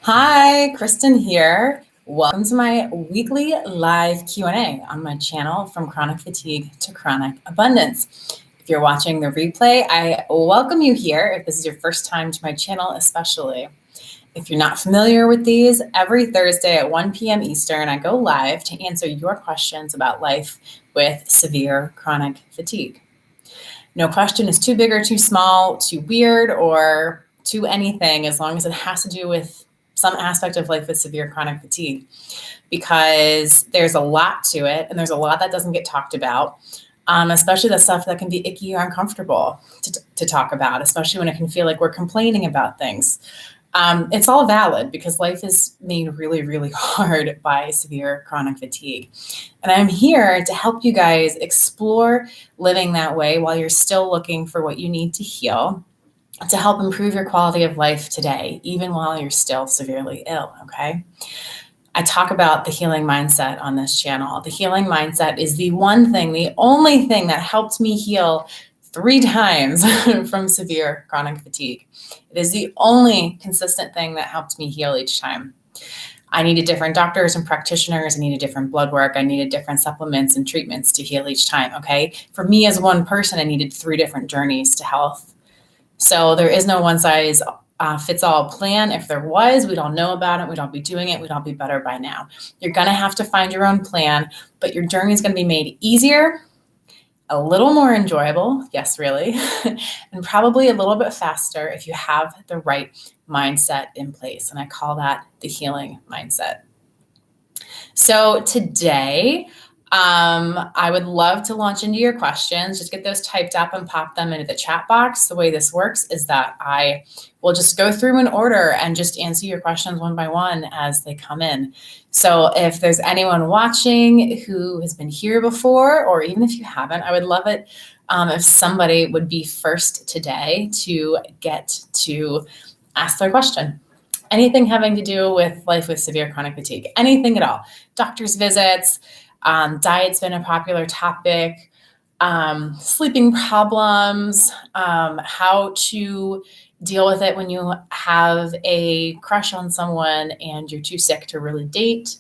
Hi, Kristin here. Welcome to my weekly live Q&A on my channel, From Chronic Fatigue to Chronic Abundance. If you're watching the replay, I welcome you here if this is your first time to my channel especially. If you're not familiar with these, every Thursday at 1 p.m. Eastern, I go live to answer your questions about life with severe chronic fatigue. No question is too big or too small, too weird, or too anything, as long as it has to do with some aspect of life with severe chronic fatigue, because there's a lot to it and there's a lot that doesn't get talked about, especially the stuff that can be icky or uncomfortable to talk about, especially when it can feel like we're complaining about things. It's all valid because life is made really, really hard by severe chronic fatigue. And I'm here to help you guys explore living that way while you're still looking for what you need to heal, to help improve your quality of life today, even while you're still severely ill, okay? I talk about the healing mindset on this channel. The healing mindset is the one thing, the only thing that helped me heal 3 times from severe chronic fatigue. It is the only consistent thing that helped me heal each time. I needed different doctors and practitioners. I needed different blood work. I needed different supplements and treatments to heal each time, okay? For me as one person, I needed 3 different journeys to health. So there is no one size fits all plan. If there was, we'd all know about it. We'd all be doing it. We'd all be better by now. You're going to have to find your own plan, but your journey is going to be made easier, a little more enjoyable, yes, really, and probably a little bit faster if you have the right mindset in place. And I call that the healing mindset. So today, I would love to launch into your questions. Just get those typed up and pop them into the chat box. The way this works is that I will just go through in order and just answer your questions one by one as they come in. So if there's anyone watching who has been here before, or even if you haven't, I would love it if somebody would be first today to get to ask their question. Anything having to do with life with severe chronic fatigue, anything at all. Doctor's visits, diet's been a popular topic, sleeping problems, how to deal with it when you have a crush on someone and you're too sick to really date,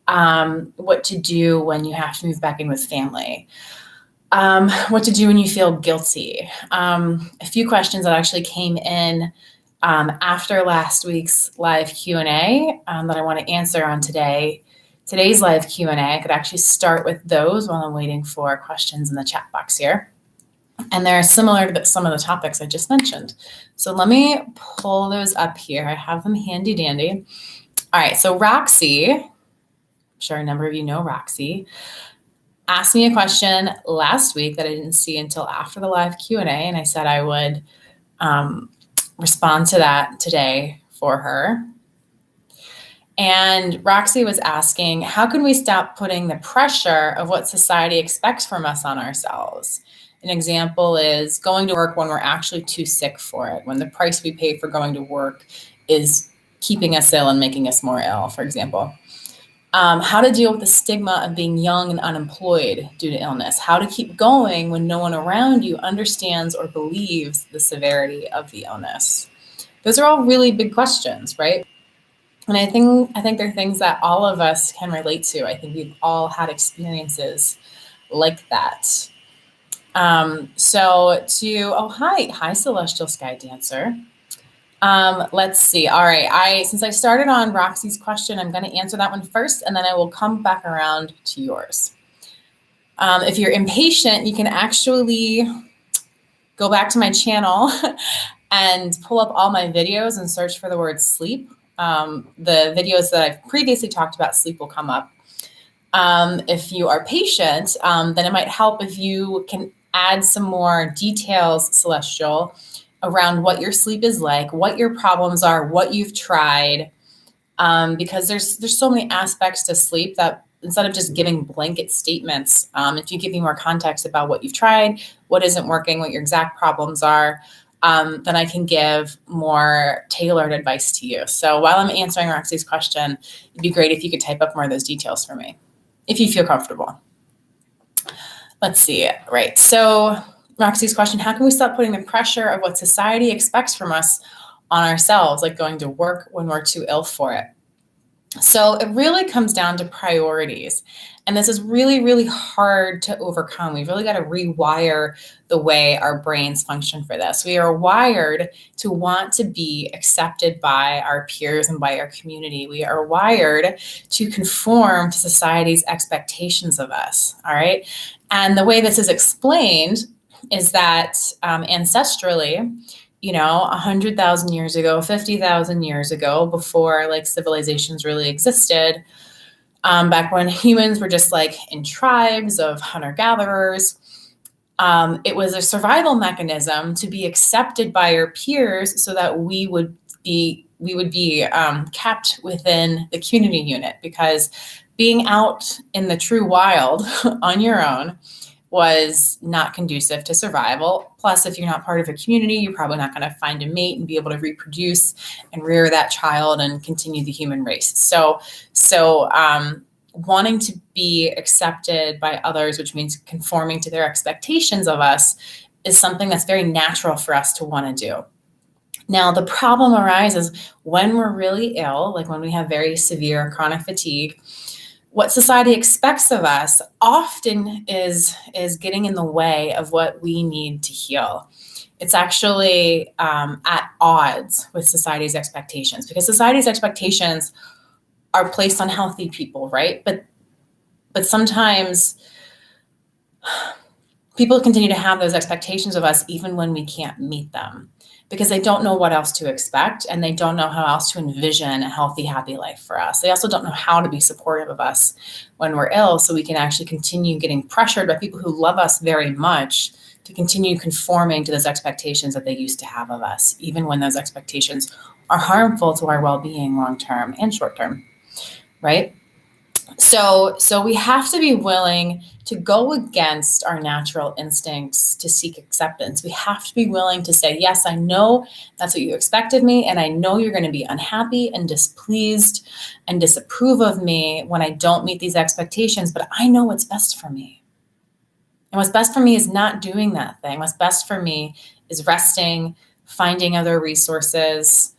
what to do when you have to move back in with family, what to do when you feel guilty. A few questions that actually came in after last week's live Q&A that I want to answer on today's live Q&A. I could actually start with those while I'm waiting for questions in the chat box here. And they're similar to some of the topics I just mentioned. So let me pull those up here. I have them handy dandy. All right, so Roxy, I'm sure a number of you know Roxy, asked me a question last week that I didn't see until after the live Q&A, and I said I would respond to that today for her. And Roxy was asking, how can we stop putting the pressure of what society expects from us on ourselves? An example is going to work when we're actually too sick for it, when the price we pay for going to work is keeping us ill and making us more ill, for example. How to deal with the stigma of being young and unemployed due to illness. How to keep going when no one around you understands or believes the severity of the illness. Those are all really big questions, right? And I think they're things that all of us can relate to. I think we've all had experiences like that. Hi, Celestial Sky Dancer. Let's see. All right. Since I started on Roxy's question, I'm going to answer that one first, and then I will come back around to yours. If you're impatient, you can actually go back to my channel and pull up all my videos and search for the word sleep. The videos that I've previously talked about sleep will come up. If you are patient, then it might help if you can add some more details, Celestial, around what your sleep is like, what your problems are, what you've tried, because there's so many aspects to sleep that instead of just giving blanket statements, if you give me more context about what you've tried, what isn't working, what your exact problems are, then I can give more tailored advice to you. So while I'm answering Roxy's question, it'd be great if you could type up more of those details for me, if you feel comfortable. Let's see. Right. So Roxy's question, how can we stop putting the pressure of what society expects from us on ourselves, like going to work when we're too ill for it. So it really comes down to priorities. And this is really, really hard to overcome. We've really got to rewire the way our brains function for this. We are wired to want to be accepted by our peers and by our community. We are wired to conform to society's expectations of us. All right. And the way this is explained is that ancestrally, 100,000 years ago, 50,000 years ago, before like civilizations really existed, back when humans were just like in tribes of hunter-gatherers, it was a survival mechanism to be accepted by your peers so that we would be kept within the community unit, because being out in the true wild on your own was not conducive to survival. Plus, if you're not part of a community, you're probably not going to find a mate and be able to reproduce and rear that child and continue the human race. So wanting to be accepted by others, which means conforming to their expectations of us, is something that's very natural for us to want to do. Now, the problem arises when we're really ill, like when we have very severe chronic fatigue. What society expects of us often is getting in the way of what we need to heal. It's actually at odds with society's expectations, because society's expectations are placed on healthy people, right? But sometimes people continue to have those expectations of us even when we can't meet them, because they don't know what else to expect, and they don't know how else to envision a healthy, happy life for us. They also don't know how to be supportive of us when we're ill, so we can actually continue getting pressured by people who love us very much to continue conforming to those expectations that they used to have of us, even when those expectations are harmful to our well-being long-term and short-term, right? So we have to be willing to go against our natural instincts to seek acceptance. We have to be willing to say, yes, I know that's what you expect of me, and I know you're going to be unhappy and displeased and disapprove of me when I don't meet these expectations, but I know what's best for me. And what's best for me is not doing that thing. What's best for me is resting, finding other resources,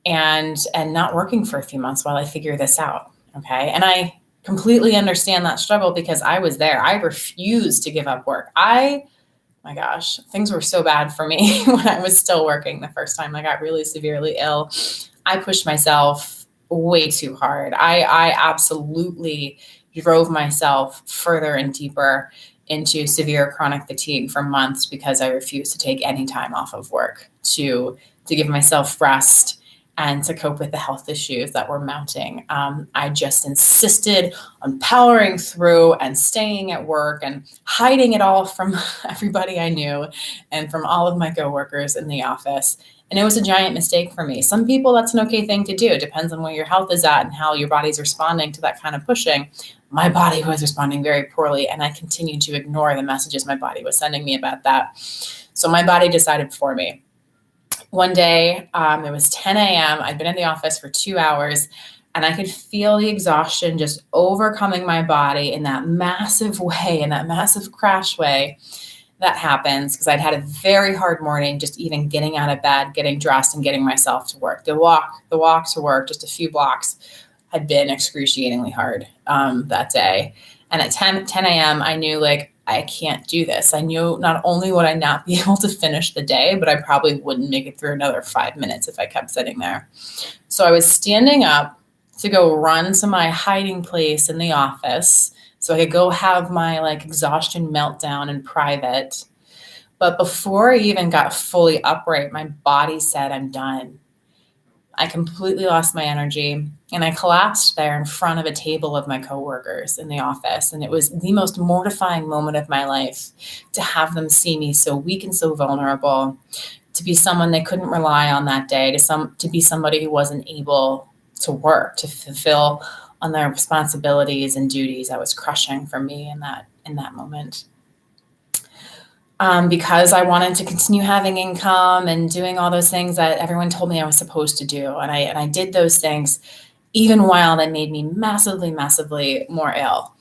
and not working for a few months while I figure this out. Okay. And I completely understand that struggle, because I was there. I refused to give up work. My gosh, things were so bad for me when I was still working the first time I got really severely ill. I pushed myself way too hard. I absolutely drove myself further and deeper into severe chronic fatigue for months, because I refused to take any time off of work to give myself rest and to cope with the health issues that were mounting. I just insisted on powering through and staying at work and hiding it all from everybody I knew and from all of my coworkers in the office. And it was a giant mistake for me. Some people, that's an okay thing to do. It depends on where your health is at and how your body's responding to that kind of pushing. My body was responding very poorly, and I continued to ignore the messages my body was sending me about that. So my body decided for me. One day, it was 10 a.m. I'd been in the office for 2 hours, and I could feel the exhaustion just overcoming my body in that massive way, in that massive crash way that happens, because I'd had a very hard morning, just even getting out of bed, getting dressed, and getting myself to work. The walk to work, just a few blocks, had been excruciatingly hard that day. And at 10 a.m., I knew, like, I can't do this. I knew not only would I not be able to finish the day, but I probably wouldn't make it through another 5 minutes if I kept sitting there. So I was standing up to go run to my hiding place in the office so I could go have my exhaustion meltdown in private. But before I even got fully upright, my body said, I'm done. I completely lost my energy, and I collapsed there in front of a table of my coworkers in the office. And it was the most mortifying moment of my life to have them see me so weak and so vulnerable, to be someone they couldn't rely on that day, to be somebody who wasn't able to work, to fulfill on their responsibilities and duties. That was crushing for me in that moment. Because I wanted to continue having income and doing all those things that everyone told me I was supposed to do. And I did those things even while they made me massively, massively more ill.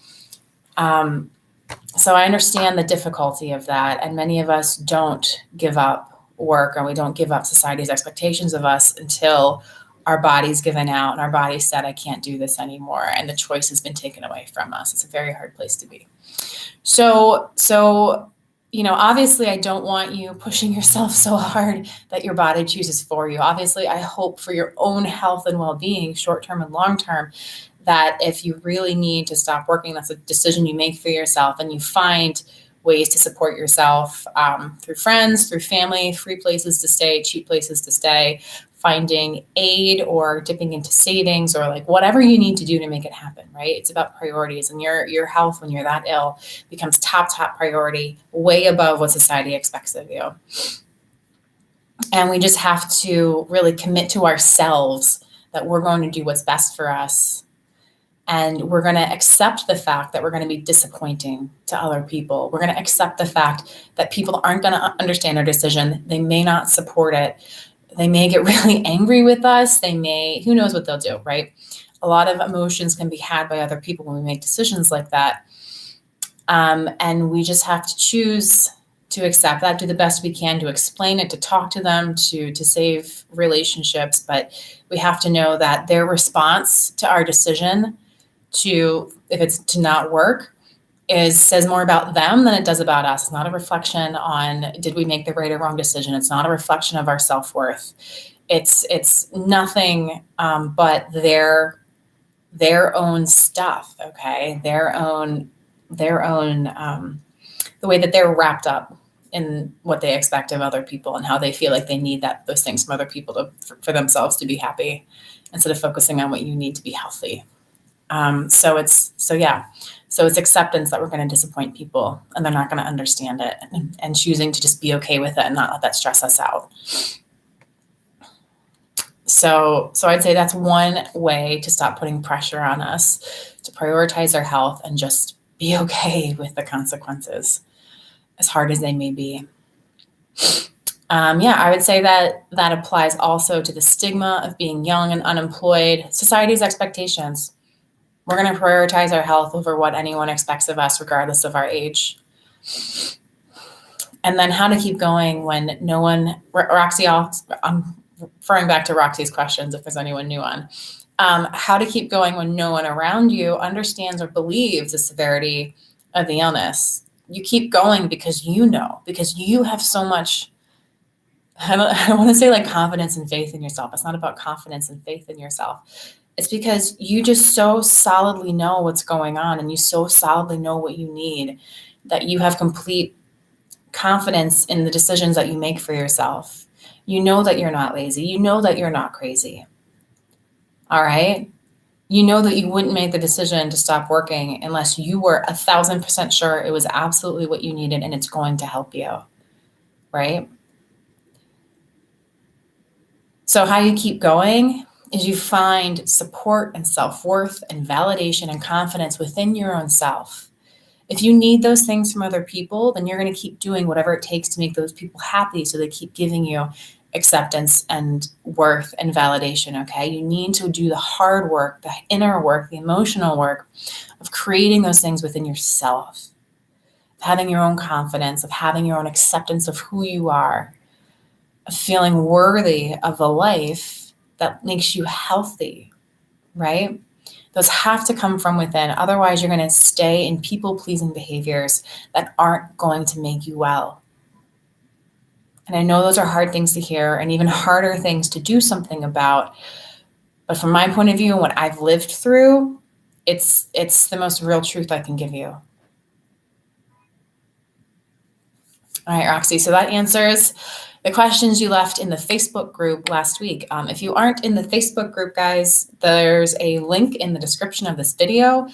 So I understand the difficulty of that. And many of us don't give up work and we don't give up society's expectations of us until our body's given out and our body said, I can't do this anymore. And the choice has been taken away from us. It's a very hard place to be. So, obviously I don't want you pushing yourself so hard that your body chooses for you. Obviously, I hope for your own health and well-being, short-term and long-term, that if you really need to stop working, that's a decision you make for yourself, and you find ways to support yourself through friends, through family, free places to stay, cheap places to stay, finding aid or dipping into savings or like whatever you need to do to make it happen, right? It's about priorities, and your health when you're that ill becomes top priority, way above what society expects of you. And we just have to really commit to ourselves that we're going to do what's best for us. And we're going to accept the fact that we're going to be disappointing to other people. We're going to accept the fact that people aren't going to understand our decision. They may not support it. They may get really angry with us. They may, who knows what they'll do, right? A lot of emotions can be had by other people when we make decisions like that. And we just have to choose to accept that, do the best we can to explain it, to talk to them, to save relationships. But we have to know that their response to our decision if it's to not work, says more about them than it does about us. It's not a reflection on did we make the right or wrong decision. It's not a reflection of our self-worth. It's nothing but their own stuff, okay? Their own the way that they're wrapped up in what they expect of other people and how they feel like they need those things from other people for themselves to be happy, instead of focusing on what you need to be healthy. So it's acceptance that we're going to disappoint people and they're not going to understand it, and choosing to just be okay with it and not let that stress us out. So I'd say that's one way to stop putting pressure on us, to prioritize our health and just be okay with the consequences, as hard as they may be. I would say that applies also to the stigma of being young and unemployed, society's expectations. We're going to prioritize our health over what anyone expects of us, regardless of our age. And then how to keep going when no one, Roxy, I'm referring back to Roxy's questions if there's anyone new on. How to keep going when no one around you understands or believes the severity of the illness. You keep going because you have so much, I don't want to say like confidence and faith in yourself. It's not about confidence and faith in yourself. It's because you just so solidly know what's going on, and you so solidly know what you need, that you have complete confidence in the decisions that you make for yourself. You know that you're not lazy. You know that you're not crazy. All right? You know that you wouldn't make the decision to stop working unless you were 1,000% sure it was absolutely what you needed and it's going to help you. Right? So how you keep going is you find support and self-worth and validation and confidence within your own self. If you need those things from other people, then you're going to keep doing whatever it takes to make those people happy, so they keep giving you acceptance and worth and validation, okay? You need to do the hard work, the inner work, the emotional work of creating those things within yourself, of having your own confidence, of having your own acceptance of who you are, of feeling worthy of a life that makes you healthy, right? Those have to come from within. Otherwise, you're going to stay in people-pleasing behaviors that aren't going to make you well. And I know those are hard things to hear and even harder things to do something about. But from my point of view and what I've lived through, it's the most real truth I can give you. All right, Roxy. So that answers the questions you left in the Facebook group last week. If you aren't in the Facebook group, guys, there's a link in the description of this video,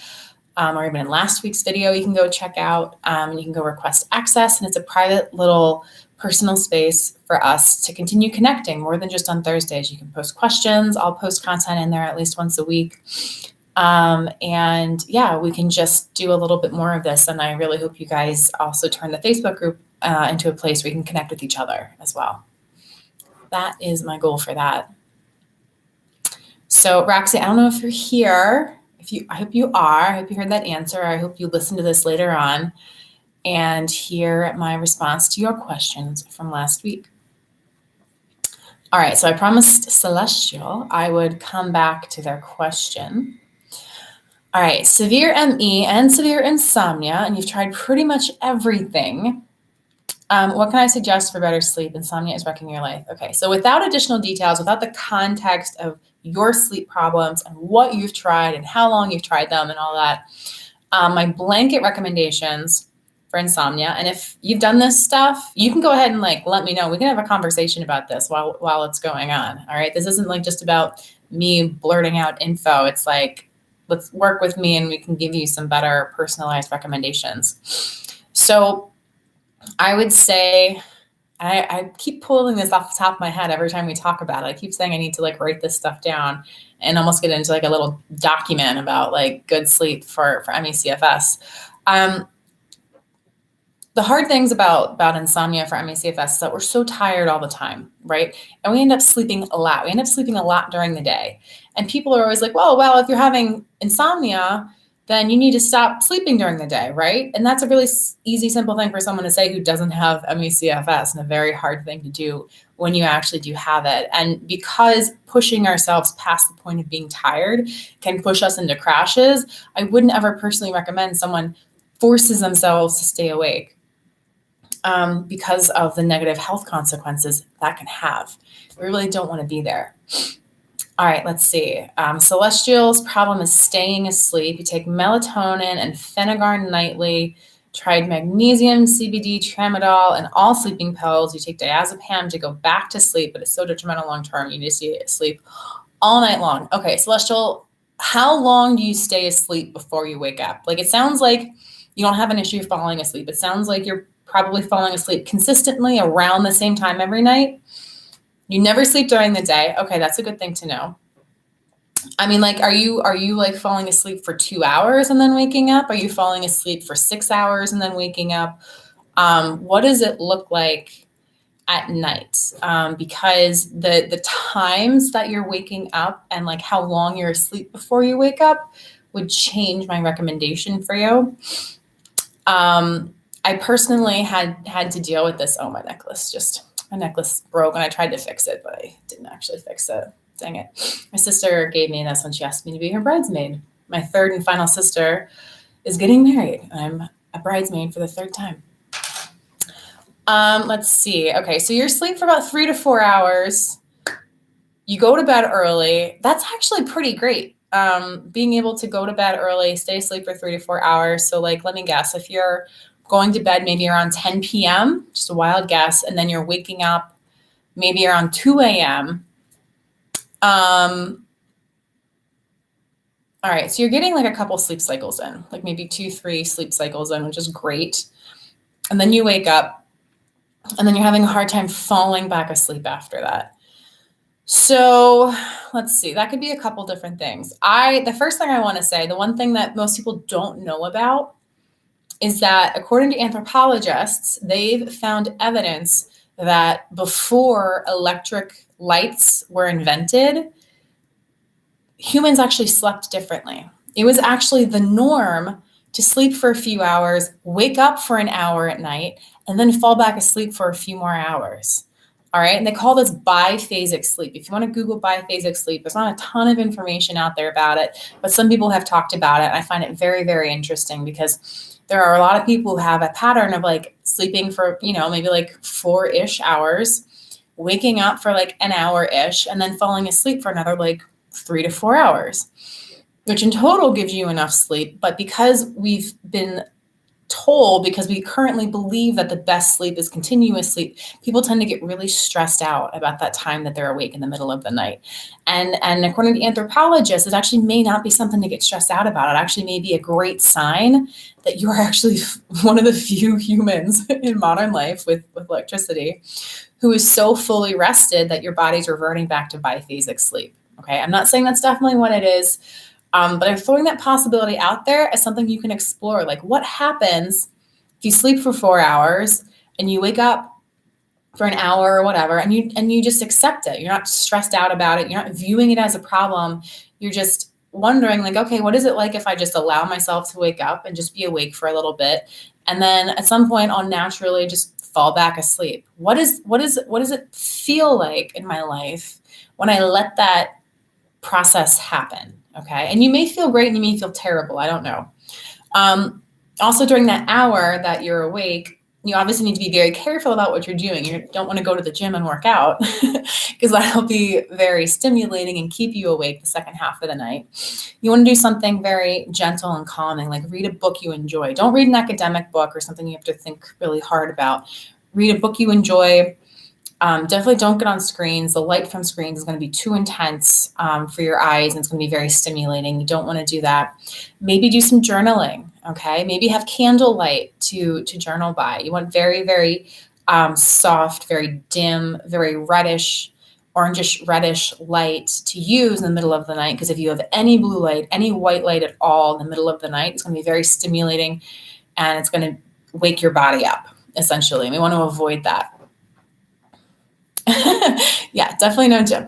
or even in last week's video, you can go check out. You can go request access, and it's a private little personal space for us to continue connecting more than just on Thursdays. You can post questions. I'll post content in there at least once a week. We can just do a little bit more of this. And I really hope you guys also turn the Facebook group into a place where we can connect with each other as well. That is my goal for that. So Roxy, I don't know if you're here. I hope you are. I hope you heard that answer. I hope you listen to this later on and hear my response to your questions from last week. All right, so I promised Celestial I would come back to their question. All right, severe ME and severe insomnia, and you've tried pretty much everything. What can I suggest for better sleep? Insomnia is wrecking your life. Okay, so without additional details, without the context of your sleep problems and what you've tried and how long you've tried them and all that, my blanket recommendations for insomnia. And if you've done this stuff, you can go ahead and let me know. We can have a conversation about this while it's going on. All right, this isn't just about me blurting out info. It's let's work with me and we can give you some better personalized recommendations. So I would say, I keep pulling this off the top of my head every time we talk about it. I keep saying I need to write this stuff down and almost get into a little document about good sleep for ME/CFS. The hard things about insomnia for ME/CFS is that we're so tired all the time, right? And we end up sleeping a lot. We end up sleeping a lot during the day. And people are always well, if you're having insomnia, then you need to stop sleeping during the day, right? And that's a really easy, simple thing for someone to say who doesn't have ME/CFS, and a very hard thing to do when you actually do have it. And because pushing ourselves past the point of being tired can push us into crashes, I wouldn't ever personally recommend someone forces themselves to stay awake because of the negative health consequences that can have. We really don't want to be there. All right, let's see. Celestial's problem is staying asleep. You take melatonin and Phenergan nightly, tried magnesium, CBD, tramadol, and all sleeping pills. You take diazepam to go back to sleep, but it's so detrimental long-term. You need to stay asleep all night long. Okay, Celestial, how long do you stay asleep before you wake up? It sounds like you don't have an issue falling asleep. It sounds like you're probably falling asleep consistently around the same time every night. You never sleep during the day. Okay, that's a good thing to know. I mean, are you falling asleep for 2 hours and then waking up? Are you falling asleep for 6 hours and then waking up? What does it look like at night? Because the times that you're waking up and how long you're asleep before you wake up would change my recommendation for you. I personally had to deal with this. Oh, my necklace broke and I tried to fix it, but I didn't actually fix it. Dang it. My sister gave me this when she asked me to be her bridesmaid. My third and final sister is getting married. I'm a bridesmaid for the third time. Let's see. Okay, so you're asleep for about 3 to 4 hours. You go to bed early. That's actually pretty great. Being able to go to bed early, stay asleep for 3 to 4 hours. So let me guess, if you're going to bed maybe around 10 p.m., just a wild guess, and then you're waking up maybe around 2 a.m., all right, so you're getting a couple sleep cycles in, maybe 2-3 sleep cycles in, which is great. And then you wake up and then you're having a hard time falling back asleep after that. So let's see, that could be a couple different things. The first thing I want to say, the one thing that most people don't know about is that according to anthropologists, they've found evidence that before electric lights were invented, humans actually slept differently. It was actually the norm to sleep for a few hours, wake up for an hour at night, and then fall back asleep for a few more hours. All right. And they call this biphasic sleep. If you want to Google biphasic sleep, there's not a ton of information out there about it, but some people have talked about it. And I find it very, very interesting because there are a lot of people who have a pattern of sleeping for, maybe 4-ish hours, waking up for an hour-ish, and then falling asleep for another 3 to 4 hours, which in total gives you enough sleep. But because we've been told, because we currently believe that the best sleep is continuous sleep, people tend to get really stressed out about that time that they're awake in the middle of the night. And according to anthropologists, it actually may not be something to get stressed out about. It actually may be a great sign that you are actually one of the few humans in modern life with electricity who is so fully rested that your body's reverting back to biphasic sleep. Okay, I'm not saying that's definitely what it is. But I'm throwing that possibility out there as something you can explore. What happens if you sleep for 4 hours and you wake up for an hour or whatever, and you just accept it? You're not stressed out about it. You're not viewing it as a problem. You're just wondering, okay, what is it like if I just allow myself to wake up and just be awake for a little bit? And then at some point I'll naturally just fall back asleep. What does it feel like in my life when I let that process happen? Okay. And you may feel great and you may feel terrible. I don't know. Also, during that hour that you're awake, you obviously need to be very careful about what you're doing. You don't want to go to the gym and work out because that'll be very stimulating and keep you awake the second half of the night. You want to do something very gentle and calming, like read a book you enjoy. Don't read an academic book or something you have to think really hard about. Read a book you enjoy. Definitely don't get on screens. The light from screens is going to be too intense for your eyes, and it's going to be very stimulating. You don't want to do that. Maybe do some journaling, okay? Maybe have candlelight to journal by. You want very, very soft, very dim, very reddish, orangish, reddish light to use in the middle of the night, because if you have any blue light, any white light at all in the middle of the night, it's going to be very stimulating, and it's going to wake your body up, essentially. And we want to avoid that. Yeah, definitely no gym.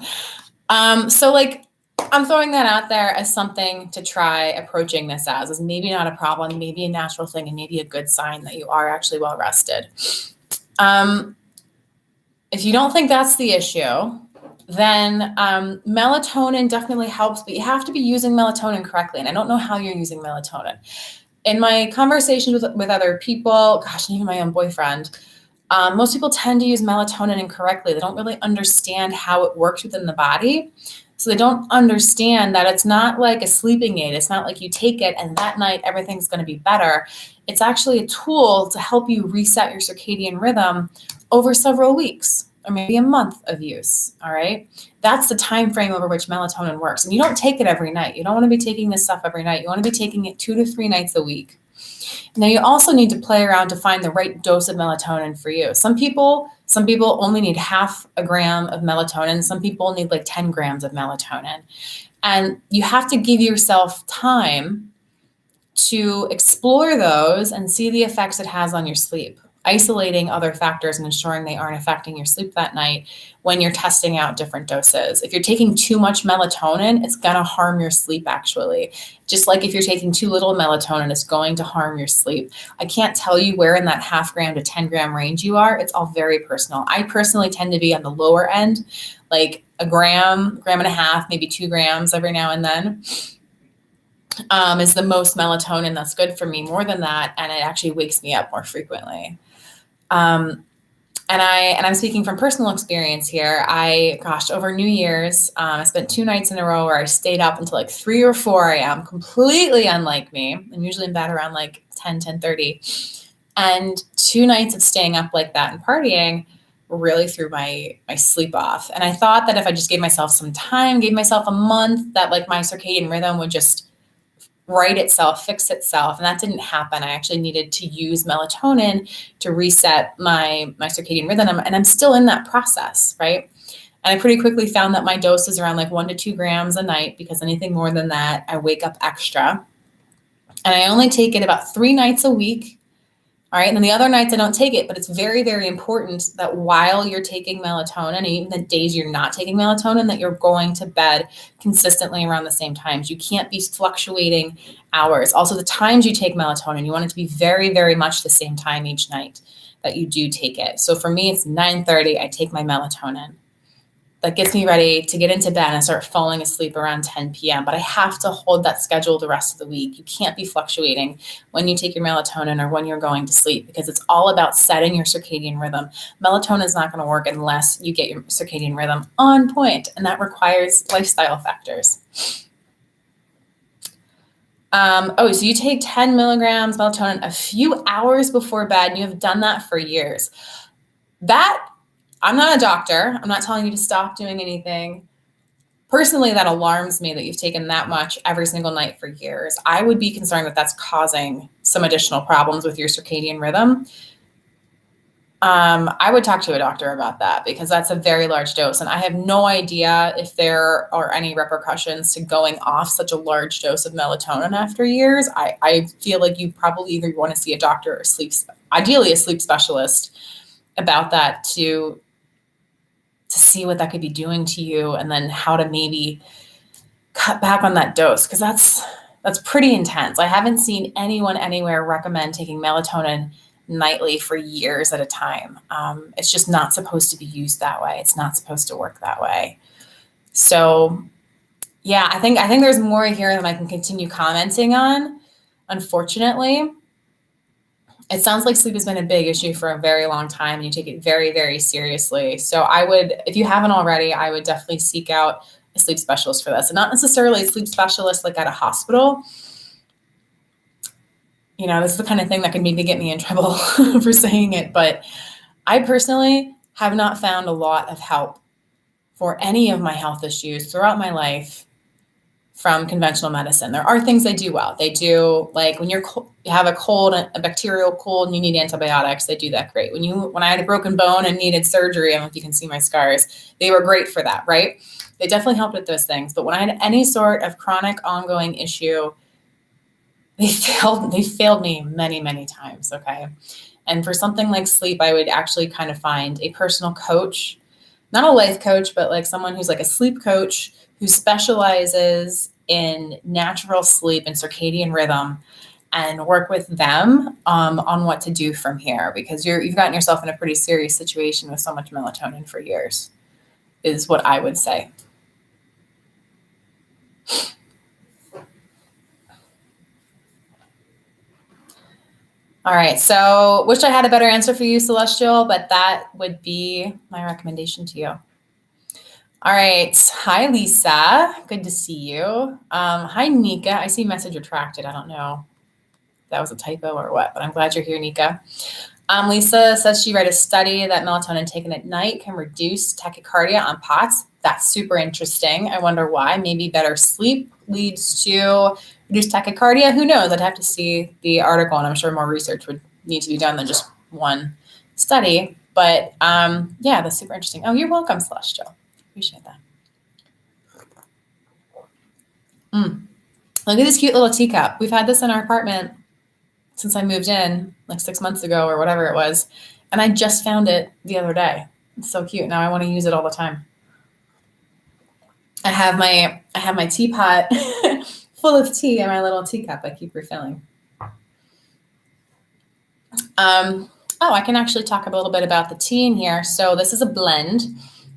So like, I'm throwing that out there as something to try approaching this as is maybe not a problem, maybe a natural thing, and maybe a good sign that you are actually well rested. If you don't think that's the issue, then melatonin definitely helps, but you have to be using melatonin correctly. And I don't know how you're using melatonin. In my conversations with other people, gosh, and even my own boyfriend, most people tend to use melatonin incorrectly. They don't really understand how it works within the body. So they don't understand that it's not like a sleeping aid. It's not like you take it and that night everything's going to be better. It's actually a tool to help you reset your circadian rhythm over several weeks or maybe a month of use. All right. That's the time frame over which melatonin works. And you don't take it every night. You don't want to be taking this stuff every night. You want to be taking it 2 to 3 nights a week. Now, you also need to play around to find the right dose of melatonin for you. Some people only need half a gram of melatonin. Some people need like 10 grams of melatonin. And you have to give yourself time to explore those and see the effects it has on your sleep, isolating other factors and ensuring they aren't affecting your sleep that night when you're testing out different doses. If you're taking too much melatonin, it's going to harm your sleep, actually. Just like if you're taking too little melatonin, it's going to harm your sleep. I can't tell you where in that half gram to 10 gram range you are. It's all very personal. I personally tend to be on the lower end, like a gram and a half, maybe 2 grams every now and then. Is the most melatonin that's good for me. More than that, and it actually wakes me up more frequently. And I'm speaking from personal experience here. Over New Year's, I spent 2 nights in a row where I stayed up until like 3 or 4 a.m., completely unlike me. I'm usually in bed around like 10:30. And 2 nights of staying up like that and partying really threw my sleep off. And I thought that if I just gave myself some time, gave myself a month, that like my circadian rhythm would just right itself, fix itself. And that didn't happen. I actually needed to use melatonin to reset my circadian rhythm. And I'm still in that process, right? And I pretty quickly found that my dose is around like 1 to 2 grams a night, because anything more than that, I wake up extra. And I only take it about 3 nights a week. All right. And then the other nights I don't take it, but it's very, very important that while you're taking melatonin, and even the days you're not taking melatonin, that you're going to bed consistently around the same times. You can't be fluctuating hours. Also, the times you take melatonin, you want it to be very, very much the same time each night that you do take it. So for me, it's 9:30. I take my melatonin. That gets me ready to get into bed and start falling asleep around 10 p.m. But I have to hold that schedule the rest of the week. You can't be fluctuating when you take your melatonin or when you're going to sleep, because it's all about setting your circadian rhythm. Melatonin is not going to work unless you get your circadian rhythm on point, and that requires lifestyle factors. So you take 10 milligrams melatonin a few hours before bed, and you have done that for years. I'm not a doctor. I'm not telling you to stop doing anything. Personally, that alarms me that you've taken that much every single night for years. I would be concerned that that's causing some additional problems with your circadian rhythm. I would talk to a doctor about that, because that's a very large dose. And I have no idea if there are any repercussions to going off such a large dose of melatonin after years. I feel like you probably either want to see a doctor or ideally a sleep specialist about that to see what that could be doing to you, and then how to maybe cut back on that dose, because that's pretty intense. I haven't seen anyone anywhere recommend taking melatonin nightly for years at a time. It's just not supposed to be used that way. It's not supposed to work that way. So yeah, I think there's more here than I can continue commenting on, unfortunately. It sounds like sleep has been a big issue for a very long time, and you take it very, very seriously. So I would, if you haven't already, I would definitely seek out a sleep specialist for this, and not necessarily a sleep specialist like at a hospital. This is the kind of thing that could maybe get me in trouble for saying it, but I personally have not found a lot of help for any of my health issues throughout my life from conventional medicine. There are things they do well. They do, like when you have a cold, a bacterial cold, and you need antibiotics, they do that great. When I had a broken bone and needed surgery, I don't know if you can see my scars, they were great for that, right? They definitely helped with those things. But when I had any sort of chronic ongoing issue, they failed me many, many times, okay? And for something like sleep, I would actually kind of find a personal coach, not a life coach, but like someone who's like a sleep coach who specializes in natural sleep and circadian rhythm, and work with them on what to do from here, because you've gotten yourself in a pretty serious situation with so much melatonin for years, is what I would say. All right, so wish I had a better answer for you, Celestial, but that would be my recommendation to you. All right, hi, Lisa. Good to see you. Hi, Nika. I see message retracted. I don't know if that was a typo or what, but I'm glad you're here, Nika. Lisa says she read a study that melatonin taken at night can reduce tachycardia on POTS. That's super interesting. I wonder why. Maybe better sleep leads to reduced tachycardia. Who knows? I'd have to see the article, and I'm sure more research would need to be done than just one study. But yeah, that's super interesting. Oh, you're welcome, Celestial. Appreciate that. Look at this cute little teacup. We've had this in our apartment since I moved in like 6 months ago or whatever it was. And I just found it the other day. It's so cute. Now I want to use it all the time. I have my teapot full of tea in my little teacup. I keep refilling. I can actually talk a little bit about the tea in here. So this is a blend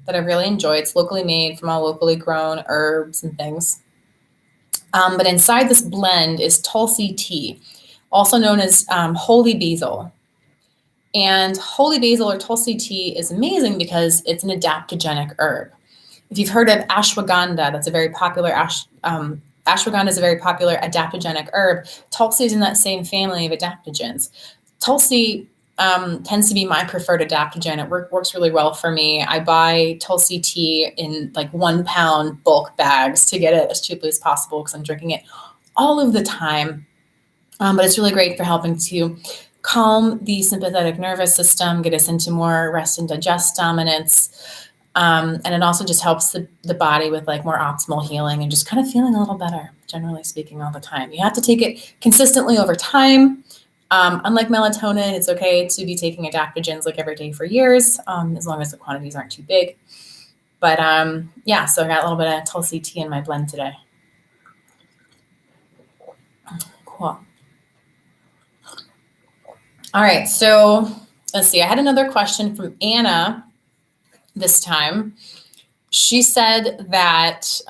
that I really enjoy. It's locally made from all locally grown herbs and things. But inside this blend is Tulsi tea, also known as holy basil. And holy basil or Tulsi tea is amazing because it's an adaptogenic herb. If you've heard of ashwagandha, that's a very popular ashwagandha is a very popular adaptogenic herb. Tulsi is in that same family of adaptogens. Tulsi tends to be my preferred adaptogen. It works really well for me. I buy Tulsi tea in like 1 pound bulk bags to get it as cheaply as possible because I'm drinking it all of the time. But it's really great for helping to calm the sympathetic nervous system, get us into more rest and digest dominance. And it also just helps the body with like more optimal healing and just kind of feeling a little better, generally speaking, all the time. You have to take it consistently over time. Unlike melatonin, it's okay to be taking adaptogens like every day for years, as long as the quantities aren't too big. But yeah, so I got a little bit of Tulsi tea in my blend today. Cool. All right, so let's see. I had another question from Anna this time. She said that,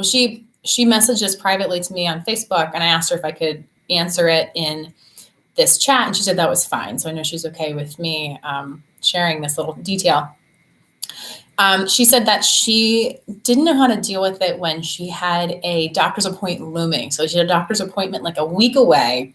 she messaged us privately to me on Facebook, and I asked her if I could answer it in this chat, and she said that was fine. So I know she's okay with me sharing this little detail. She said that she didn't know how to deal with it when she had a doctor's appointment looming. So she had a doctor's appointment like a week away,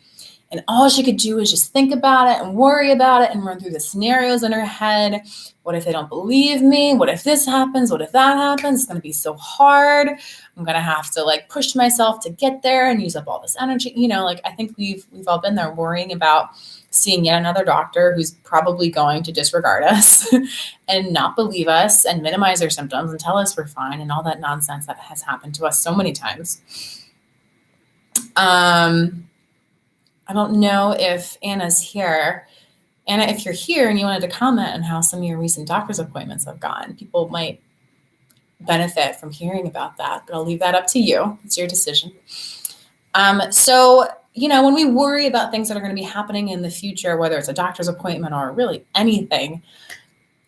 and all she could do was just think about it and worry about it and run through the scenarios in her head. What if they don't believe me? What if this happens? What if that happens? It's going to be so hard. I'm going to have to like push myself to get there and use up all this energy. Like I think we've all been there worrying about seeing yet another doctor who's probably going to disregard us and not believe us and minimize our symptoms and tell us we're fine and all that nonsense that has happened to us so many times. I don't know if Anna's here. Anna, if you're here and you wanted to comment on how some of your recent doctor's appointments have gone, people might benefit from hearing about that, but I'll leave that up to you. It's your decision. So, when we worry about things that are going to be happening in the future, whether it's a doctor's appointment or really anything,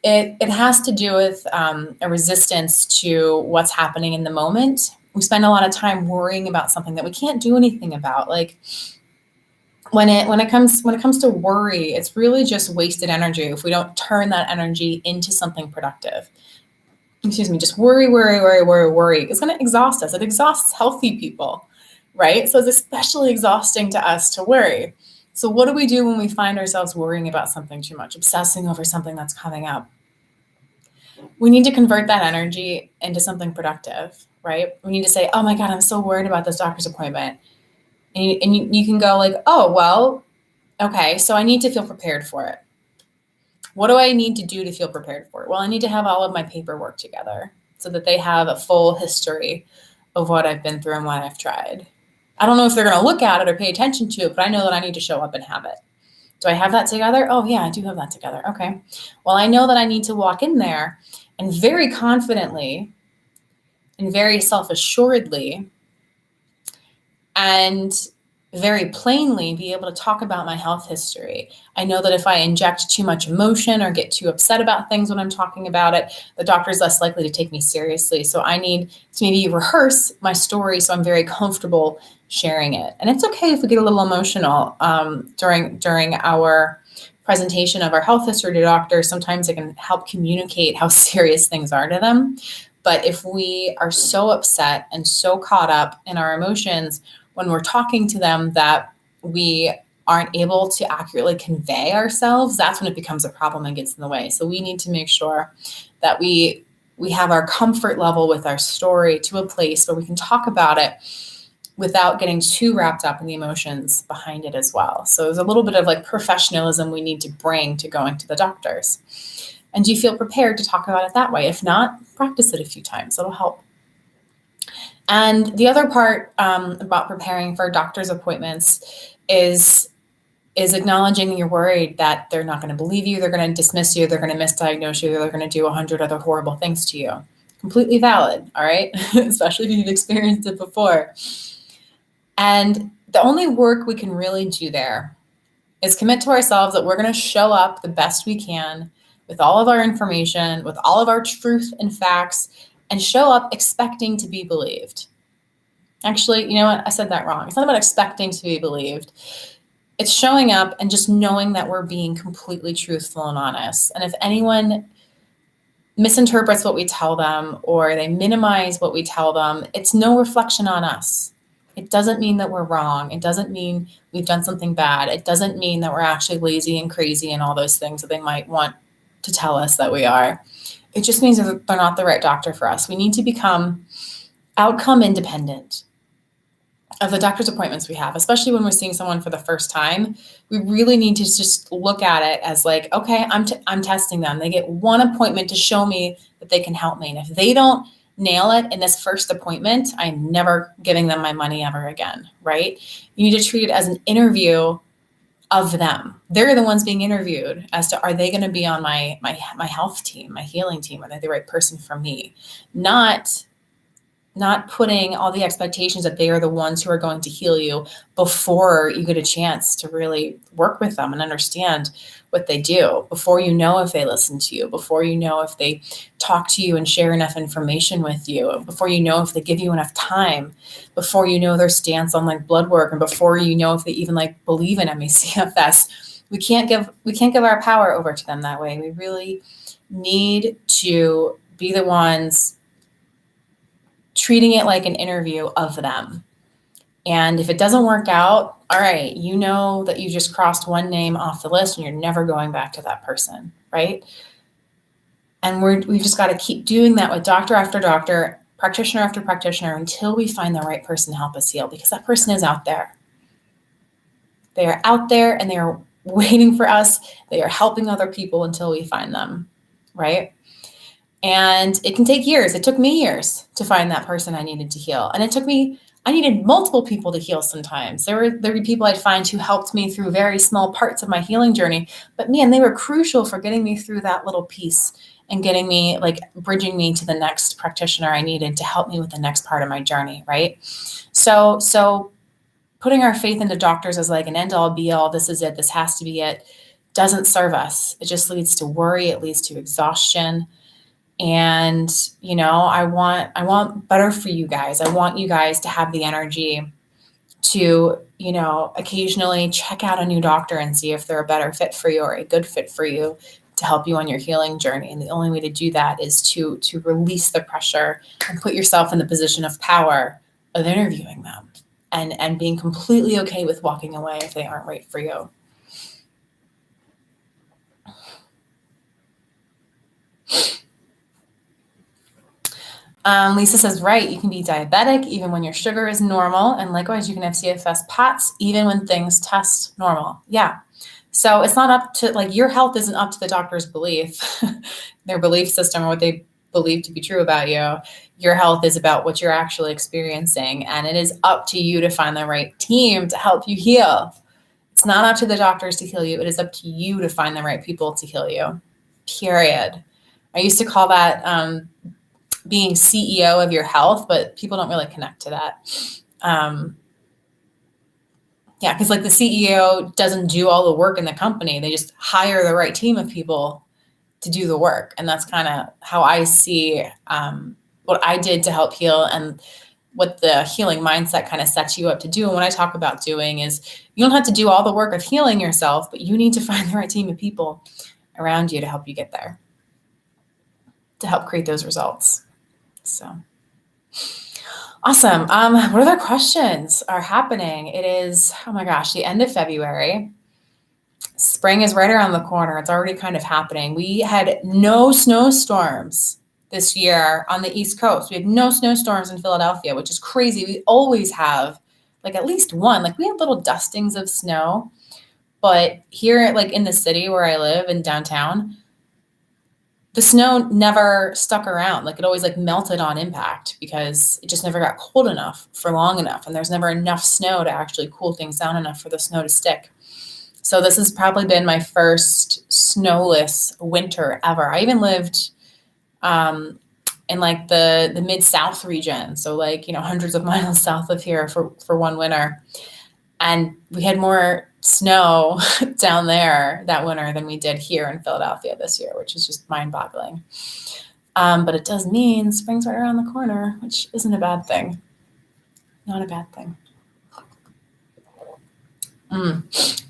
it has to do with a resistance to what's happening in the moment. We spend a lot of time worrying about something that we can't do anything about. Like when it comes to worry, it's really just wasted energy if we don't turn that energy into something productive. Just worry. It's going to exhaust us. It exhausts healthy people, right? So it's especially exhausting to us to worry. So what do we do when we find ourselves worrying about something too much, obsessing over something that's coming up? We need to convert that energy into something productive, right? We need to say, oh my God, I'm so worried about this doctor's appointment. And you can go like, oh, well, okay, so I need to feel prepared for it. What do I need to do to feel prepared for it? Well, I need to have all of my paperwork together so that they have a full history of what I've been through and what I've tried. I don't know if they're going to look at it or pay attention to it, but I know that I need to show up and have it. Do I have that together? Oh, yeah, I do have that together. Okay. Well, I know that I need to walk in there and very confidently and very self-assuredly and very plainly be able to talk about my health history. I know that if I inject too much emotion or get too upset about things when I'm talking about it, the doctor's less likely to take me seriously. So I need to maybe rehearse my story so I'm very comfortable sharing it. And it's okay if we get a little emotional during our presentation of our health history to doctors. Sometimes it can help communicate how serious things are to them. But if we are so upset and so caught up in our emotions when we're talking to them that we aren't able to accurately convey ourselves, that's when it becomes a problem and gets in the way. So we need to make sure that we have our comfort level with our story to a place where we can talk about it without getting too wrapped up in the emotions behind it as well. So there's a little bit of like professionalism we need to bring to going to the doctors. And do you feel prepared to talk about it that way? If not, practice it a few times. It'll help. And the other part about preparing for doctor's appointments is acknowledging you're worried that they're not going to believe you, they're going to dismiss you, they're going to misdiagnose you, they're going to do 100 other horrible things to you. Completely valid, all right? Especially if you've experienced it before. And the only work we can really do there is commit to ourselves that we're going to show up the best we can with all of our information, with all of our truth and facts, and show up expecting to be believed. Actually, you know what? I said that wrong. It's not about expecting to be believed. It's showing up and just knowing that we're being completely truthful and honest. And if anyone misinterprets what we tell them or they minimize what we tell them, it's no reflection on us. It doesn't mean that we're wrong. It doesn't mean we've done something bad. It doesn't mean that we're actually lazy and crazy and all those things that they might want to tell us that we are. It just means that they're not the right doctor for us. We need to become outcome independent of the doctor's appointments we have, especially when we're seeing someone for the first time. We really need to just look at it as like, okay, I'm testing them. They get one appointment to show me that they can help me. And if they don't nail it in this first appointment, I'm never giving them my money ever again, right? You need to treat it as an interview of them. They're the ones being interviewed as to, are they going to be on my health team, my healing team? Are they the right person for me? Not putting all the expectations that they are the ones who are going to heal you before you get a chance to really work with them and understand what they do, before you know if they listen to you, before you know if they talk to you and share enough information with you, before you know if they give you enough time, before you know their stance on like blood work, and before you know if they even like believe in MACFS. We can't give our power over to them that way. We really need to be the ones treating it like an interview of them. And if it doesn't work out, all right, you know that you just crossed one name off the list and you're never going back to that person, right? And we've just got to keep doing that with doctor after doctor, practitioner after practitioner, until we find the right person to help us heal, because that person is out there. They are out there and they are waiting for us. They are helping other people until we find them, right? And it can take years. It took me years to find that person I needed to heal. And I needed multiple people to heal sometimes. There were people I'd find who helped me through very small parts of my healing journey. But man, they were crucial for getting me through that little piece and getting me, like bridging me to the next practitioner I needed to help me with the next part of my journey, right? So putting our faith into doctors as like an end all be all, this is it, this has to be it, doesn't serve us. It just leads to worry. It leads to exhaustion. And, I want better for you guys. I want you guys to have the energy to, occasionally check out a new doctor and see if they're a better fit for you or a good fit for you to help you on your healing journey. And the only way to do that is to release the pressure and put yourself in the position of power of interviewing them and being completely okay with walking away if they aren't right for you. Lisa says, right, you can be diabetic even when your sugar is normal. And likewise, you can have CFS PATS even when things test normal. Yeah. So it's not up to, like, your health isn't up to the doctor's belief, their belief system or what they believe to be true about you. Your health is about what you're actually experiencing. And it is up to you to find the right team to help you heal. It's not up to the doctors to heal you. It is up to you to find the right people to heal you, period. I used to call that being CEO of your health, but people don't really connect to that. Yeah, because like the CEO doesn't do all the work in the company. They just hire the right team of people to do the work. And that's kind of how I see what I did to help heal and what the healing mindset kind of sets you up to do. And what I talk about doing is you don't have to do all the work of healing yourself, but you need to find the right team of people around you to help you get there, to help create those results. So awesome. What other questions are happening? It is, oh my gosh, the end of February. Spring is right around the corner. It's already kind of happening. We had no snowstorms this year on the East Coast. We had no snowstorms in Philadelphia, which is crazy. We always have like at least one. Like we have little dustings of snow, but here, like in the city where I live in downtown, the snow never stuck around. Like it always like melted on impact because it just never got cold enough for long enough. And there's never enough snow to actually cool things down enough for the snow to stick. So this has probably been my first snowless winter ever. I even lived in like the mid-South region. So like, hundreds of miles south of here for one winter. And we had more snow down there that winter than we did here in Philadelphia this year, which is just mind-boggling. But it does mean spring's right around the corner, which isn't a bad thing. Not a bad thing.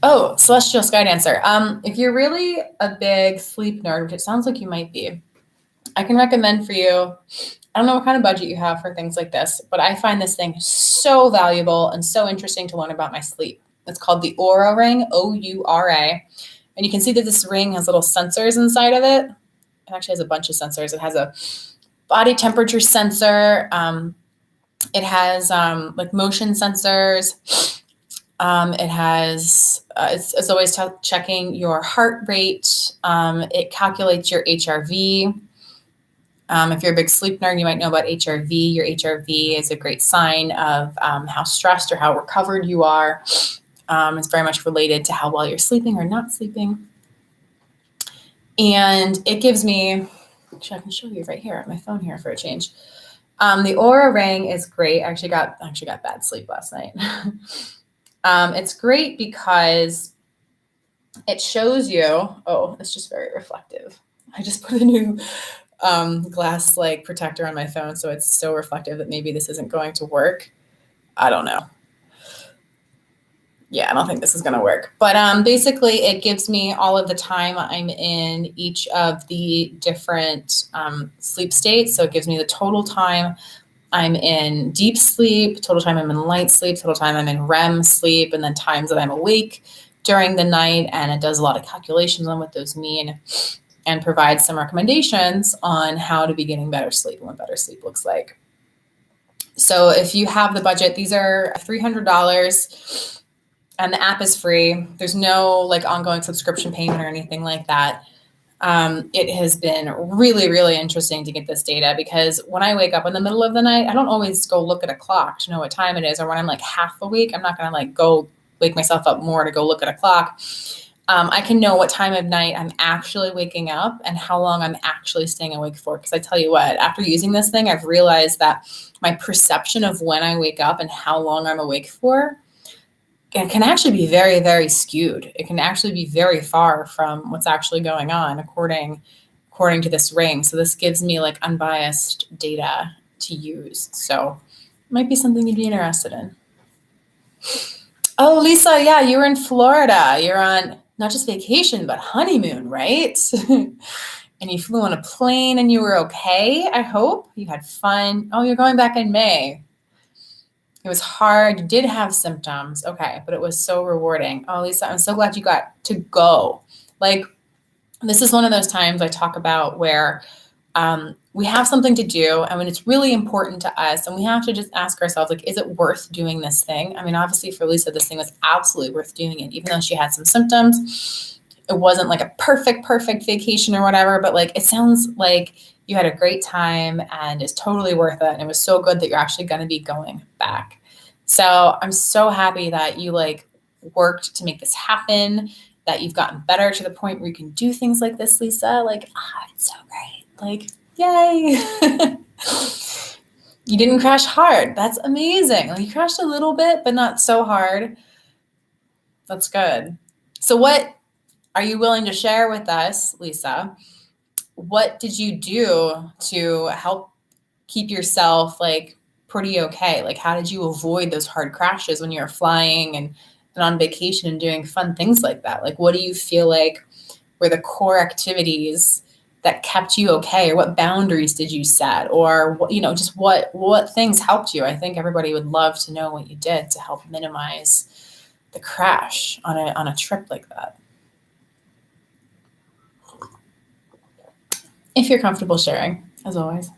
Oh, Celestial Sky Dancer. If you're really a big sleep nerd, which it sounds like you might be, I can recommend for you, I don't know what kind of budget you have for things like this, but I find this thing so valuable and so interesting to learn about my sleep. It's called the Oura Ring, O-U-R-A. And you can see that this ring has little sensors inside of it. It actually has a bunch of sensors. It has a body temperature sensor. It has like motion sensors. It has, it's always checking your heart rate. It calculates your HRV. If you're a big sleep nerd, you might know about HRV. Your HRV is a great sign of how stressed or how recovered you are. It's very much related to how well you're sleeping or not sleeping. And it gives me, actually I can show you right here on my phone here for a change. The Oura Ring is great. I actually got bad sleep last night. It's great because it shows you, oh, it's just very reflective. I just put a new glass like protector on my phone, so it's so reflective that maybe this isn't going to work. I don't know. Yeah, I don't think this is going to work. But basically, it gives me all of the time I'm in each of the different sleep states. So it gives me the total time I'm in deep sleep, total time I'm in light sleep, total time I'm in REM sleep, and then times that I'm awake during the night. And it does a lot of calculations on what those mean and provides some recommendations on how to be getting better sleep and what better sleep looks like. So if you have the budget, these are $300 and the app is free. There's no like ongoing subscription payment or anything like that. It has been really, really interesting to get this data because when I wake up in the middle of the night, I don't always go look at a clock to know what time it is. Or when I'm like half awake, I'm not going to like go wake myself up more to go look at a clock. I can know what time of night I'm actually waking up and how long I'm actually staying awake for. Because I tell you what, after using this thing, I've realized that my perception of when I wake up and how long I'm awake for it can actually be very, very skewed. It can actually be very far from what's actually going on according to this ring. So this gives me like unbiased data to use. So it might be something you'd be interested in. Oh, Lisa, yeah, you were in Florida. You're on not just vacation, but honeymoon, right? And you flew on a plane and you were okay, I hope. You had fun. Oh, you're going back in May. It was hard. You did have symptoms. Okay, but it was so rewarding. Oh, Lisa, I'm so glad you got to go. Like, this is one of those times I talk about where we have something to do, and when it's really important to us, and we have to just ask ourselves, like, is it worth doing this thing? I mean, obviously for Lisa, this thing was absolutely worth doing it, even though she had some symptoms. It wasn't like a perfect vacation or whatever, but like, it sounds like you had a great time and it's totally worth it. And it was so good that you're actually going to be going back. So I'm so happy that you like worked to make this happen, that you've gotten better to the point where you can do things like this, Lisa. Like, it's so great. Like, yay. You didn't crash hard. That's amazing. Like, you crashed a little bit, but not so hard. That's good. So what are you willing to share with us, Lisa? What did you do to help keep yourself like pretty okay? Like, how did you avoid those hard crashes when you were flying and on vacation and doing fun things like that? Like, what do you feel like were the core activities that kept you okay? Or what boundaries did you set? Or, you know, just what things helped you? I think everybody would love to know what you did to help minimize the crash on a trip like that. If you're comfortable sharing, as always.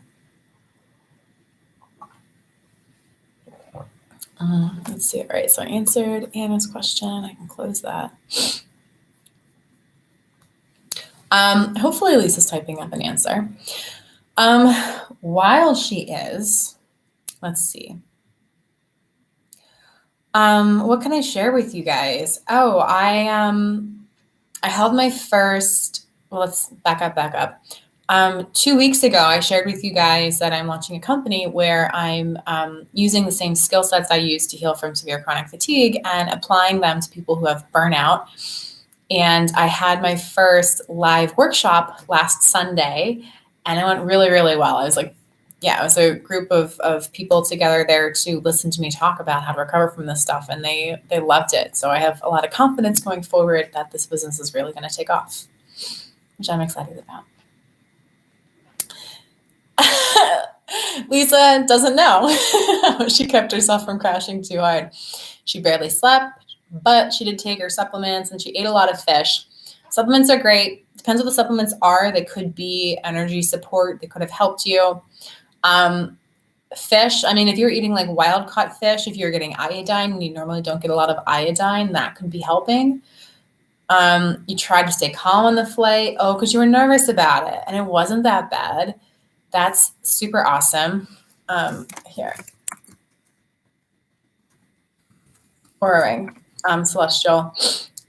Let's see. All right, so I answered Anna's question. I can close that. Hopefully Lisa's typing up an answer. While she is, let's see. What can I share with you guys? Oh, I held my first, well, let's back up. 2 weeks ago, I shared with you guys that I'm launching a company where I'm using the same skill sets I use to heal from severe chronic fatigue and applying them to people who have burnout. And I had my first live workshop last Sunday, and it went really, really well. I was like, yeah, it was a group of people together there to listen to me talk about how to recover from this stuff, and they loved it. So I have a lot of confidence going forward that this business is really going to take off, which I'm excited about. Lisa doesn't know. She kept herself from crashing too hard. She barely slept, but she did take her supplements and she ate a lot of fish. Supplements are great. Depends what the supplements are. They could be energy support. They could have helped you. Fish, I mean, if you're eating like wild caught fish, if you're getting iodine and you normally don't get a lot of iodine, that could be helping. You tried to stay calm on the flight. Oh, because you were nervous about it and it wasn't that bad. That's super awesome. Here. Aura ring, Celestial.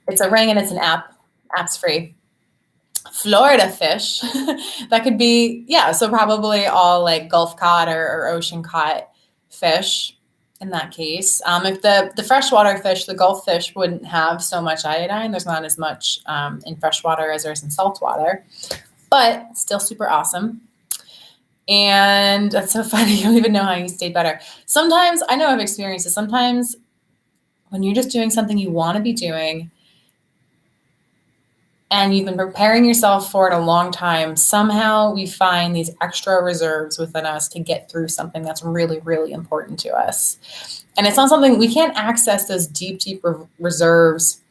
It's a ring and it's an app. App's free. Florida fish. That could be, yeah, so probably all like Gulf cod or ocean caught fish in that case. If the freshwater fish, the Gulf fish wouldn't have so much iodine. There's not as much in freshwater as there is in saltwater, but still super awesome. And that's so funny. You don't even know how you stayed better. Sometimes, I know I've experienced it. Sometimes when you're just doing something you want to be doing and you've been preparing yourself for it a long time, somehow we find these extra reserves within us to get through something that's really, really important to us. And it's not something, we can't access those deep reserves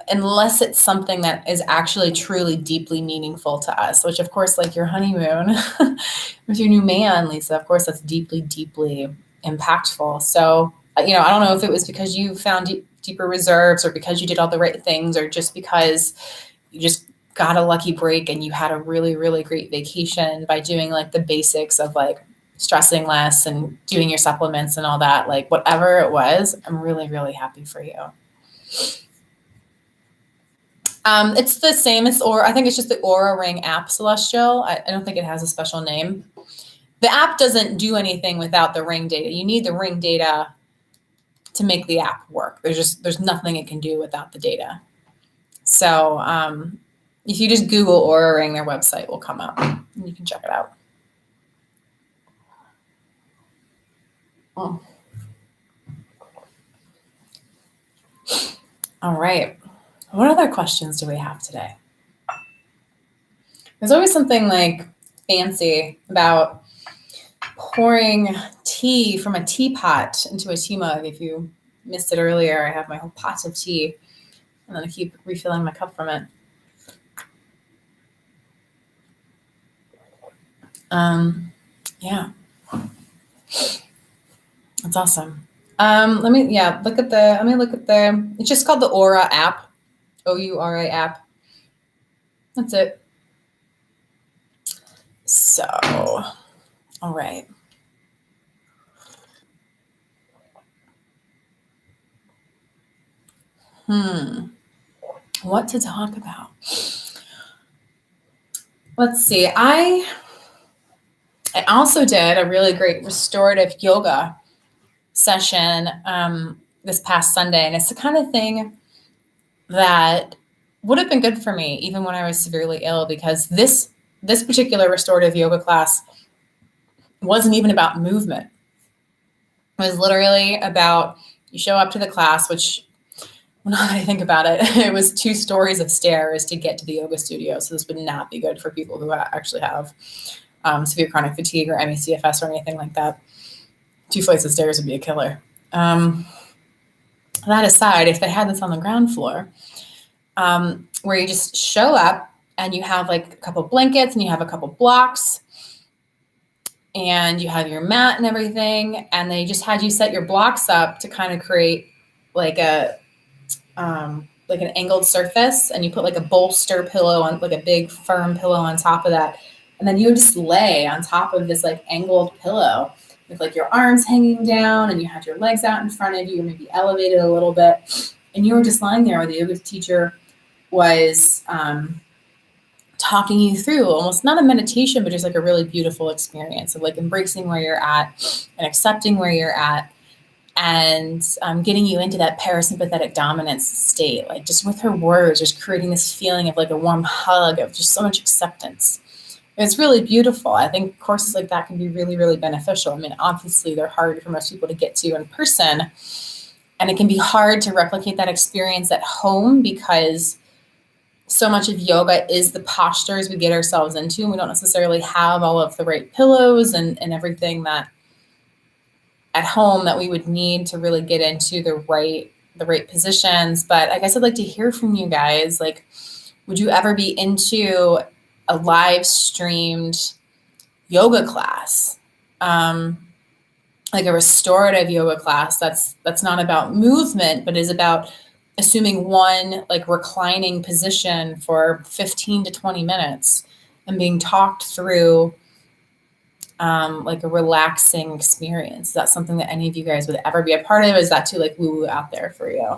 unless it's something that is actually truly deeply meaningful to us, which of course, like your honeymoon with your new man, Lisa, of course, that's deeply, deeply impactful. So, you know, I don't know if it was because you found deeper reserves or because you did all the right things or just because you just got a lucky break and you had a really, really great vacation by doing like the basics of like stressing less and doing your supplements and all that, like whatever it was, I'm really, really happy for you. It's the same as, or I think it's just the Aura Ring app, Celestial. I don't think it has a special name. The app doesn't do anything without the ring data. You need the ring data to make the app work. There's nothing it can do without the data. So if you just Google Aura Ring, their website will come up and you can check it out. Oh. All right. What other questions do we have today? There's always something like fancy about pouring tea from a teapot into a tea mug. If you missed it earlier, I have my whole pot of tea, and then I keep refilling my cup from it. Yeah, that's awesome. Let me look at the, it's just called the Aura app, Oura app. That's it. So, all right. What to talk about? Let's see. I also did a really great restorative yoga session this past Sunday, and it's the kind of thing that would have been good for me even when I was severely ill, because this particular restorative yoga class wasn't even about movement. It was literally about, you show up to the class, which, now that I think about it, it was 2 stories of stairs to get to the yoga studio. So this would not be good for people who actually have severe chronic fatigue or ME/CFS or anything like that. 2 flights of stairs would be a killer. That aside, if they had this on the ground floor, where you just show up and you have like a couple blankets and you have a couple blocks and you have your mat and everything, and they just had you set your blocks up to kind of create like an angled surface, and you put like a bolster pillow on, like a big firm pillow on top of that, and then you would just lay on top of this like angled pillow with like your arms hanging down, and you had your legs out in front of you, maybe elevated a little bit, and you were just lying there where the yoga teacher was talking you through almost not a meditation, but just like a really beautiful experience of like embracing where you're at and accepting where you're at, and getting you into that parasympathetic dominance state, like just with her words, just creating this feeling of like a warm hug of just so much acceptance. It's really beautiful. I think courses like that can be really, really beneficial. I mean, obviously they're hard for most people to get to in person, and it can be hard to replicate that experience at home because so much of yoga is the postures we get ourselves into, and we don't necessarily have all of the right pillows and everything that at home that we would need to really get into the right positions. But I guess I'd like to hear from you guys. Like, would you ever be into a live streamed yoga class? Like a restorative yoga class that's not about movement, but is about assuming one like reclining position for 15 to 20 minutes and being talked through like a relaxing experience. Is that something that any of you guys would ever be a part of? Is that too like woo-woo out there for you?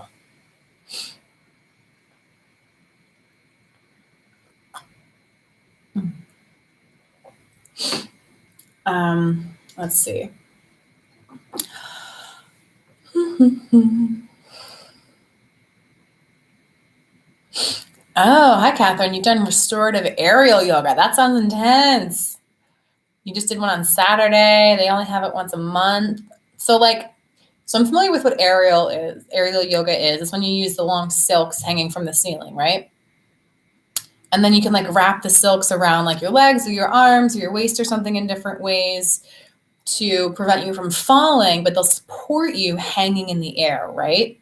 Let's see. Oh, hi, Catherine. You've done restorative aerial yoga. That sounds intense. You just did one on Saturday. They only have it once a month. So I'm familiar with what aerial is. Aerial yoga is. It's when you use the long silks hanging from the ceiling, right? And then you can like wrap the silks around like your legs or your arms or your waist or something in different ways to prevent you from falling, but they'll support you hanging in the air, right?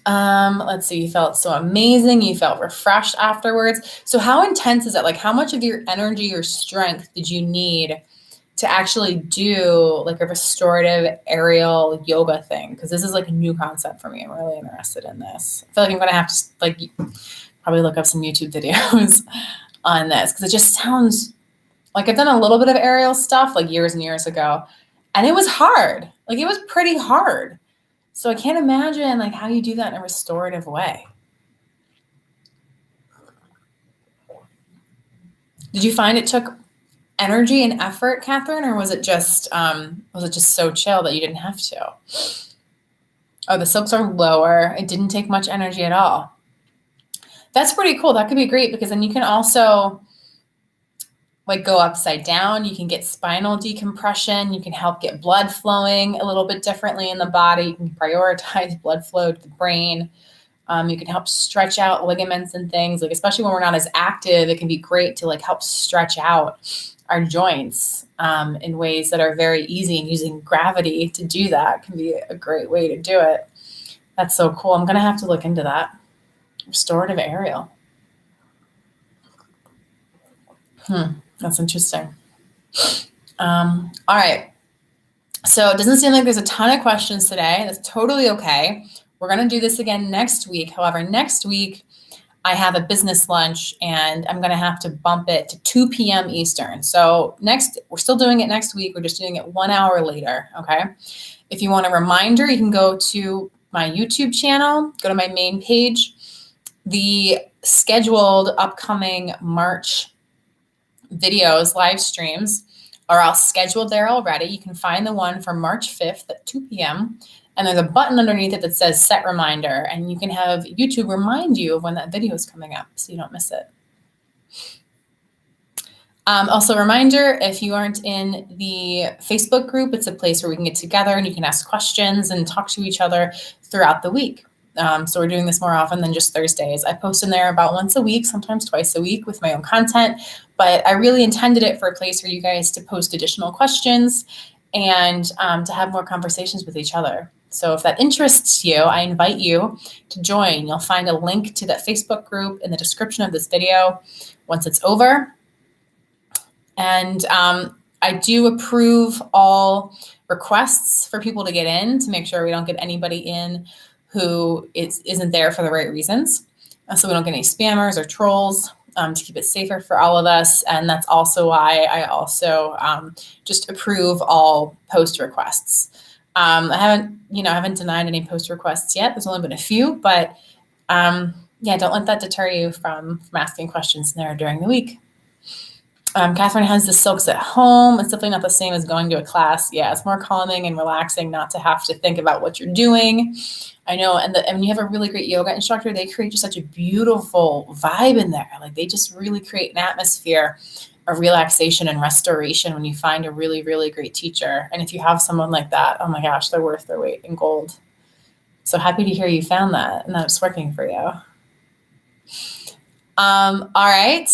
Let's see, you felt so amazing. You felt refreshed afterwards. So how intense is it? Like how much of your energy or strength did you need to actually do like a restorative aerial yoga thing? Because this is like a new concept for me. I'm really interested in this. I feel like I'm going to have to like probably look up some YouTube videos on this because it just sounds like I've done a little bit of aerial stuff like years and years ago, and it was hard. Like it was pretty hard. So I can't imagine like how you do that in a restorative way. Did you find it took energy and effort, Catherine, or was it just so chill that you didn't have to? Oh, the silks are lower. It didn't take much energy at all. That's pretty cool. That could be great because then you can also like go upside down. You can get spinal decompression. You can help get blood flowing a little bit differently in the body. You can prioritize blood flow to the brain. You can help stretch out ligaments and things, like especially when we're not as active, it can be great to like help stretch out our joints in ways that are very easy, and using gravity to do that can be a great way to do it. That's so cool. I'm going to have to look into that. Restorative aerial. That's interesting. All right. So it doesn't seem like there's a ton of questions today. That's totally okay. We're going to do this again next week. However, next week I have a business lunch and I'm going to have to bump it to 2 p.m. Eastern. So we're still doing it next week. We're just doing it 1 hour later. Okay. If you want a reminder, you can go to my YouTube channel, go to my main page. The scheduled upcoming March videos, live streams are all scheduled there already. You can find the one for March 5th at 2 p.m. And there's a button underneath it that says set reminder. And you can have YouTube remind you of when that video is coming up so you don't miss it. Also, reminder, if you aren't in the Facebook group, it's a place where we can get together and you can ask questions and talk to each other throughout the week. So we're doing this more often than just Thursdays. I post in there about once a week, sometimes twice a week with my own content, but I really intended it for a place for you guys to post additional questions and to have more conversations with each other. So if that interests you, I invite you to join. You'll find a link to that Facebook group in the description of this video once it's over. And I do approve all requests for people to get in to make sure we don't get anybody in who isn't there for the right reasons. So we don't get any spammers or trolls, to keep it safer for all of us. And that's also why I also just approve all post requests. I haven't denied any post requests yet. There's only been a few, but don't let that deter you from asking questions there during the week. Catherine has the silks at home. It's definitely not the same as going to a class. Yeah, it's more calming and relaxing not to have to think about what you're doing. I know, and when you have a really great yoga instructor, they create just such a beautiful vibe in there. Like they just really create an atmosphere of relaxation and restoration when you find a really, really great teacher. And if you have someone like that, oh my gosh, they're worth their weight in gold. So happy to hear you found that and that it's working for you. All right.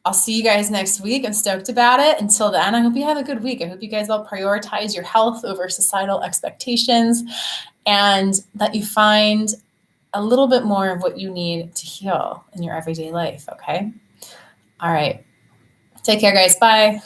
I'll see you guys next week. I'm stoked about it. Until then, I hope you have a good week. I hope you guys all prioritize your health over societal expectations and that you find a little bit more of what you need to heal in your everyday life, okay? All right. Take care, guys. Bye.